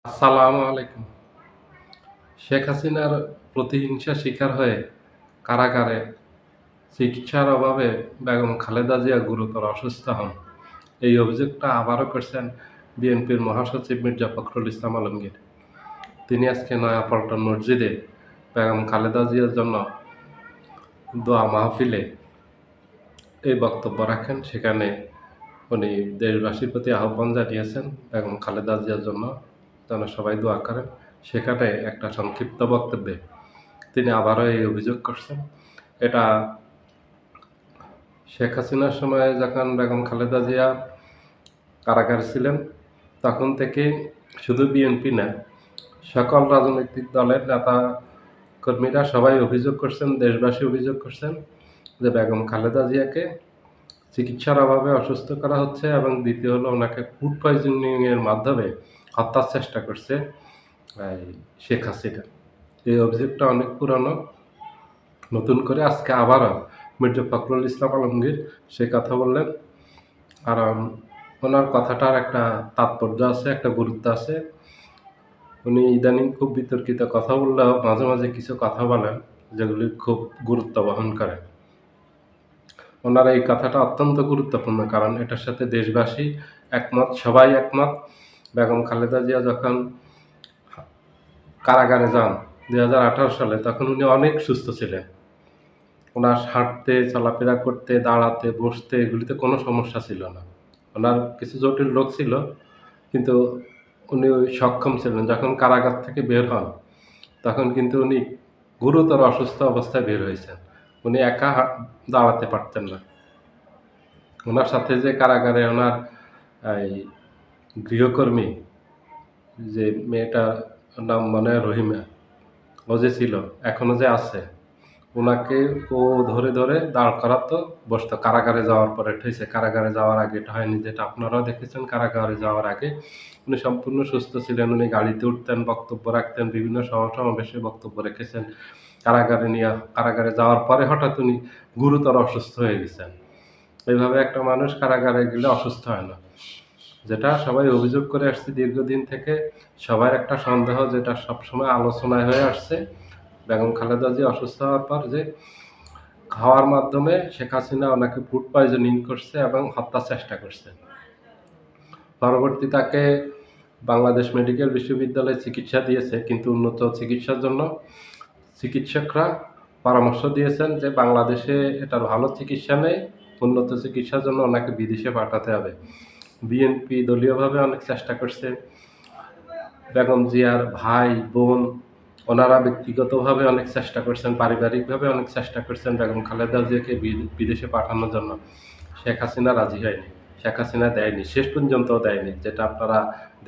আসসালামু আলাইকুম। শেখ হাসিনার প্রতিহিংসার শিকার হয়ে কারাগারে চিকিৎসার অভাবে বেগম খালেদা জিয়া গুরুতর অসুস্থ হন। এই অভিযোগটা আবারও করছেন বিএনপির মহাসচিব মির্জা ফখরুল ইসলাম আলমগীর। তিনি আজকে নয়াপল্টন মসজিদে বেগম খালেদা জিয়ার জন্য দোয়া মাহফিলে এই বক্তব্য রাখেন। সেখানে উনি দেশবাসীর প্রতি আহ্বান জানিয়েছেন বেগম খালেদা জিয়ার জন্য যেন সবাই দোয়া করেন। সেখানে একটা সংক্ষিপ্ত বক্তব্যে তিনি আবারও এই অভিযোগ করছেন। এটা শেখ হাসিনার সময়ে যখন বেগম খালেদা জিয়া কারাগারে ছিলেন, তখন থেকেই শুধু বিএনপি না, সকল রাজনৈতিক দলের নেতা কর্মীরা সবাই অভিযোগ করছেন, দেশবাসী অভিযোগ করছেন যে বেগম খালেদা জিয়াকে চিকিৎসার অভাবে অসুস্থ করা হচ্ছে এবং দ্বিতীয় হলো ওনাকে ফুড পয়জনিং এর মাধ্যমে হত্যার চেষ্টা করছে এই শেখ হাসিনা। এই অভিযোগটা অনেক পুরানো। নতুন করে আজকে আবারও মির্জা ফখরুল ইসলাম আলমগীর সে কথা বললেন। কারণ ওনার কথাটার একটা তাৎপর্য আছে, একটা গুরুত্ব আছে। উনি ইদানিং খুব বিতর্কিত কথা বললেও মাঝে মাঝে কিছু কথা বলেন যেগুলি খুব গুরুত্ব বহন করে। ওনার এই কথাটা অত্যন্ত গুরুত্বপূর্ণ, কারণ এটার সাথে দেশবাসী একমত, সবাই একমত। বেগম খালেদা জিয়া যখন কারাগারে যান ২০১৮ সালে, তখন উনি অনেক সুস্থ ছিলেন। ওনার হাঁটতে, চলাফেরা করতে, দাঁড়াতে, বসতে এগুলিতে কোনো সমস্যা ছিল না। ওনার কিছু জটিল রোগ ছিল, কিন্তু উনি সক্ষম ছিলেন। যখন কারাগার থেকে বের হন, তখন কিন্তু উনি গুরুতর অসুস্থ অবস্থায় বের হয়েছেন। উনি একা দাঁড়াতে পারতেন না। ওনার সাথে যে কারাগারে ওনার এই গৃহকর্মী, যে মেয়েটার নাম মনে হয় রহিমা, ও যে ছিল, এখনো যে আছে, উনাকে ও ধরে ধরে দাঁড় করাতো, বসতো। কারাগারে যাওয়ার পরে ঠেসে, কারাগারে যাওয়ার আগে এটা হয়নি, যেটা আপনারাও দেখেছেন। কারাগারে যাওয়ার আগে উনি সম্পূর্ণ সুস্থ ছিলেন। উনি গাড়িতে উঠতেন, বক্তব্য রাখতেন, বিভিন্ন সভা-সমাবেশে বক্তব্য রেখেছেন। কারাগারে যাওয়ার পরে হঠাৎ উনি গুরুতর অসুস্থ হয়ে গেছেন। এইভাবে একটা মানুষ কারাগারে গেলে অসুস্থ হয় না। যেটা সবাই অভিযোগ করে আসছে দীর্ঘদিন থেকে, সবার একটা সন্দেহ, যেটা সবসময় আলোচনায় হয়ে আসছে, বেগম খালেদা জিয়া অসুস্থ হওয়ার পর যে খাওয়ার মাধ্যমে শেখ হাসিনা ওনাকে ফুড পয়জনিং করছে এবং হত্যার চেষ্টা করছে। পরবর্তী তাকে বাংলাদেশ মেডিকেল বিশ্ববিদ্যালয়ে চিকিৎসা দিয়েছে, কিন্তু উন্নত চিকিৎসার জন্য চিকিৎসকরা পরামর্শ দিয়েছেন যে বাংলাদেশে এটার ভালো চিকিৎসা নেই, উন্নত চিকিৎসার জন্য ওনাকে বিদেশে পাঠাতে হবে। বিএনপি দলীয়ভাবে অনেক চেষ্টা করছে। বেগম জিয়ার ভাই, বোন, ওনারা ব্যক্তিগতভাবে অনেক চেষ্টা করছেন, পারিবারিকভাবে অনেক চেষ্টা করছেন বেগম খালেদা জিয়াকে বিদেশে পাঠানোর জন্য। শেখ হাসিনা রাজি হয়নি। শেখ হাসিনা দেয়নি, শেষ পর্যন্তও দেয়নি, যেটা আপনারা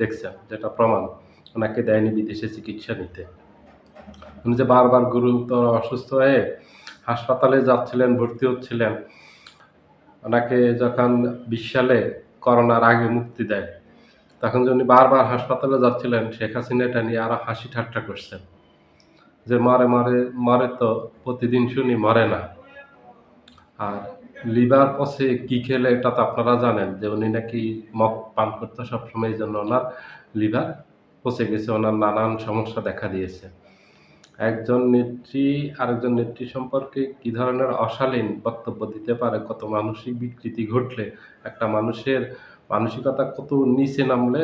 দেখছেন, যেটা প্রমাণ। ওনাকে দেয়নি বিদেশে চিকিৎসা নিতে। উনি যে বারবার গুরুতর অসুস্থ হয়ে হাসপাতালে যাচ্ছিলেন, ভর্তি হচ্ছিলেন। ওনাকে যখন ২০ সালে করোনার আগে মুক্তি দেয়, তখন যে উনি বারবার হাসপাতালে যাচ্ছিলেন, শেখ হাসিনা এটা নিয়ে আরো হাসি ঠাট্টা করছেন যে মরে তো প্রতিদিন শুনি, মরে না। আর লিভার পচে কি খেলে এটা তো আপনারা জানেন, যে উনি নাকি মদ পান করতো সবসময়, এই জন্য ওনার লিভার পচে গেছে, ওনার নানান সমস্যা দেখা দিয়েছে। একজন নেত্রী আরেকজন নেত্রী সম্পর্কে কি ধরনের অশালীন বক্তব্য দিতে পারে, কত মানসিক বিকৃতি ঘটলে, একটা মানুষের মানসিকতা কত নিচে নামলে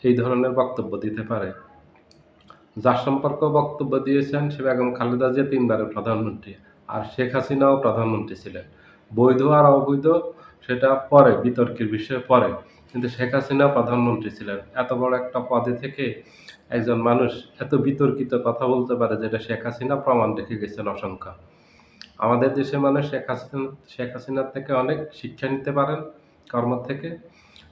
এই ধরনের বক্তব্য দিতে পারে। যার সম্পর্কেও বক্তব্য দিয়েছেন সে বেগম খালেদা জিয়া ৩ বারের প্রধানমন্ত্রী। আর শেখ হাসিনাও প্রধানমন্ত্রী ছিলেন। বৈধ আর অবৈধ সেটা পরে, বিতর্কের বিষয় পরে। কিন্তু শেখ হাসিনাও প্রধানমন্ত্রী ছিলেন। এত বড় একটা পদে থেকে একজন মানুষ এত বিতর্কিত কথা বলতে পারে, যেটা শেখ হাসিনা প্রমাণ রেখে গেছেন অসংখ্য। আমাদের দেশের মানুষ শেখ হাসিনার থেকে অনেক শিক্ষা নিতে পারেন, কর্ম থেকে।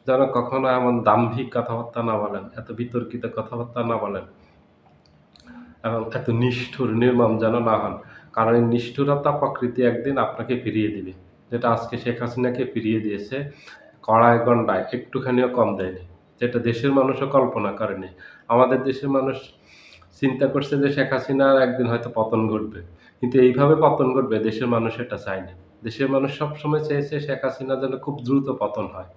যেন কখনো এমন দাম্ভিক কথাবার্তা না বলেন, এত বিতর্কিত কথাবার্তা না বলেন এবং এত নিষ্ঠুর, নির্মম যেন না হন। কারণ এই নিষ্ঠুরতা প্রকৃতি একদিন আপনাকে ফিরিয়ে দিবে। যেটা আজকে শেখ হাসিনাকে ফিরিয়ে দিয়েছে, কড়ায় গণ্ডায় একটুখানিও কম দেয়নি। যেটা দেশের মানুষও কল্পনা করেনি। আমাদের দেশের মানুষ চিন্তা করছে যে শেখ হাসিনার একদিন হয়তো পতন ঘটবে। কিন্তু এইভাবে পতন ঘটবে দেশের মানুষ এটা চায়নি। দেশের মানুষ সবসময় চেয়েছে শেখ হাসিনা যেন খুব দ্রুত পতন হয়।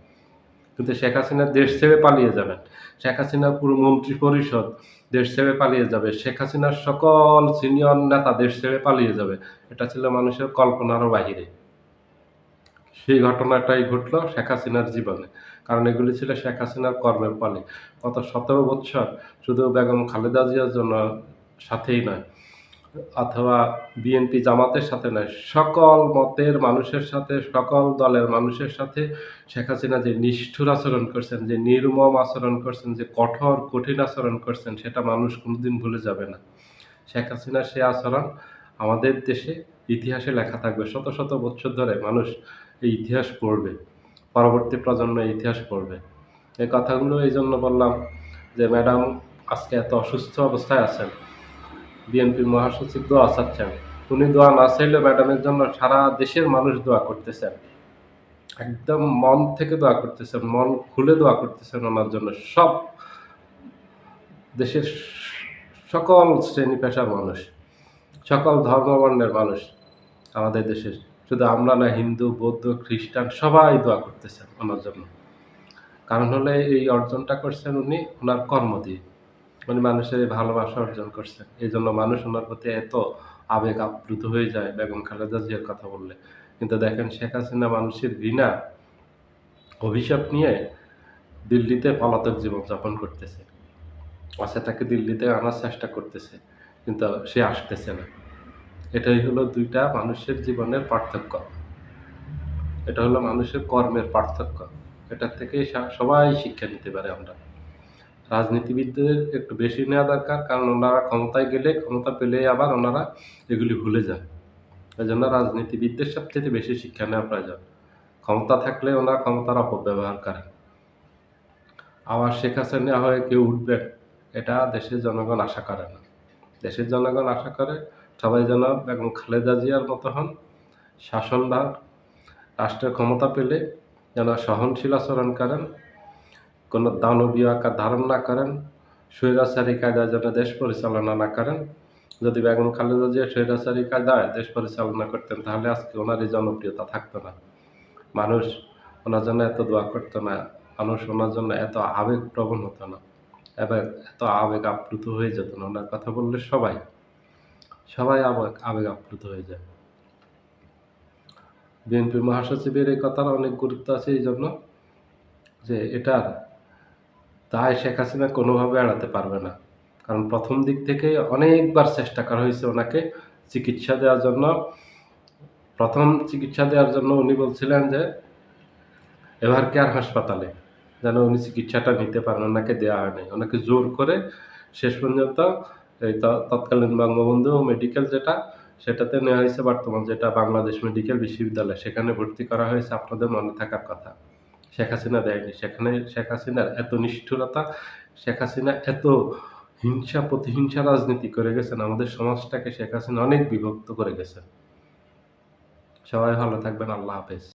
কিন্তু শেখ হাসিনা দেশ ছেড়ে পালিয়ে যাবেন। শেখ হাসিনার পুরো মন্ত্রী পরিষদ দেশ ছেড়ে পালিয়ে যাবে। শেখ হাসিনার সকল সিনিয়র নেতা দেশ ছেড়ে পালিয়ে যাবে। এটা ছিল মানুষের কল্পনারও বাহিরে। সেই ঘটনাটাই ঘটল শেখ হাসিনার জীবনে। কারণ এগুলি ছিল শেখ হাসিনার কর্মের ফলে। গত ১৭ বৎসর শুধু বেগম খালেদা জিয়ার জন্য সাথেই নয়, অথবা বিএনপি জামাতের সাথে নয়, সকল মতের মানুষের সাথে, সকল দলের মানুষের সাথে শেখ হাসিনা যে নিষ্ঠুর আচরণ করছেন, যে নির্মম আচরণ করছেন, যে কঠোর কঠিন আচরণ করছেন, সেটা মানুষ কোনোদিন ভুলে যাবে না। শেখ হাসিনার সে আচরণ আমাদের দেশে ইতিহাসে লেখা থাকবে। শত শত বৎসর ধরে মানুষ এই ইতিহাস পড়বে। পরবর্তী প্রজন্ম এই ইতিহাস পড়বে। এই কথাগুলো এইজন্য বললাম যে ম্যাডাম আজকে এত অসুস্থ অবস্থায় আছেন। বিএনপির মহাসচিব দোয়া চাচ্ছেন। উনি দোয়া না চাইলেও ম্যাডামের জন্য সারা দেশের মানুষ দোয়া করতেছেন। একদম মন থেকে দোয়া করতেছেন, মন খুলে দোয়া করতেছেন ওনার জন্য। সব দেশের সকল শ্রেণী পেশার মানুষ, সকল ধর্মবর্ণের মানুষ আমাদের দেশের, শুধু আমরা না, হিন্দু, বৌদ্ধ, খ্রিস্টান সবাই দোয়া করতেছেন ওনার জন্য। কারণ হলো এই অর্জনটা করছেন উনি ওনার কর্ম দিয়ে। উনি মানুষের এই ভালোবাসা অর্জন করছেন। এইজন্য মানুষ ওনার প্রতি এত আবেগ আপ্লুত হয়ে যায় বেগম খালেদা জিয়ার কথা বললে। কিন্তু দেখেন শেখ হাসিনা মানুষের ঘৃণা, অভিশাপ নিয়ে দিল্লিতে পলাতক জীবনযাপন করতেছে। আচ্ছা, তাকে দিল্লিতে আনার চেষ্টা করতেছে, কিন্তু সে আসতেছে না। এটাই হলো ২ টা মানুষের জীবনের পার্থক্য। এটা হলো মানুষের কর্মের পার্থক্য। এটার থেকেই সবাই শিক্ষা নিতে পারে আমরা। রাজনীতিবিদদের একটু বেশি নেওয়া দরকার, কারণ ওনারা ক্ষমতায় গেলে, ক্ষমতা পেলেই আবার ওনারা এগুলি ভুলে যান। এজন্য রাজনীতিবিদদের সবচেয়ে বেশি শিক্ষা নেওয়া প্রয়োজন। ক্ষমতা থাকলে ওনারা ক্ষমতার অপব্যবহার করেন। আবার শেখ হাসিনা হয়ে কেউ উঠবেন, এটা দেশের জনগণ আশা করে না। দেশের জনগণ আশা করে সবাই যেন বেগম খালেদা জিয়ার মতো হন, শাসনভার, রাষ্ট্রের ক্ষমতা পেলে যেন সহনশীল আচরণ করেন, কোনো দানবীয় আকার ধারণ না করেন, স্বৈরাচারী কায়দায় যেন দেশ পরিচালনা না করেন। যদি বেগম খালেদা জিয়া স্বৈরাচারী কায়দায় দেশ পরিচালনা করতেন, তাহলে আজকে ওনার এই জনপ্রিয়তা থাকতো না। মানুষ ওনার জন্য এত দোয়া করতো না, মানুষ ওনার জন্য এত আবেগপ্রবণ হতো না, এবার এত আবেগ আপ্লুত হয়ে যেত না। ওনার কথা বললে সবাই আবেগ আপ্লুত হয়ে যায়। বিএনপির মহাসচিবের এই কথার অনেক গুরুত্ব আছে এই জন্য যে এটার দায় শেখ হাসিনা কোনোভাবে এড়াতে পারবে না। কারণ প্রথম দিক থেকে অনেকবার চেষ্টা করা হয়েছে ওনাকে চিকিৎসা দেওয়ার জন্য। প্রথম চিকিৎসা দেওয়ার জন্য উনি বলছিলেন যে এভার কেয়ার হাসপাতালে যেন উনি চিকিৎসাটা নিতে পারেন, ওনাকে দেওয়া হয় নাই। ওনাকে জোর করে শেষ পর্যন্ত এই তৎকালীন বঙ্গবন্ধু মেডিকেল সেটাতে নেওয়া হয়েছে, বর্তমান যেটা বাংলাদেশ মেডিকেল বিশ্ববিদ্যালয়, সেখানে ভর্তি করা হয়েছে। আপনাদের মনে থাকার কথা, শেখ হাসিনা দেয়নি। সেখানে শেখ হাসিনার এত নিষ্ঠুরতা, শেখ হাসিনা এত হিংসা প্রতিহিংসা রাজনীতি করে গেছেন, আমাদের সমাজটাকে শেখ হাসিনা অনেক বিভক্ত করে গেছেন। সবাই ভালো থাকবেন। আল্লাহ হাফেজ।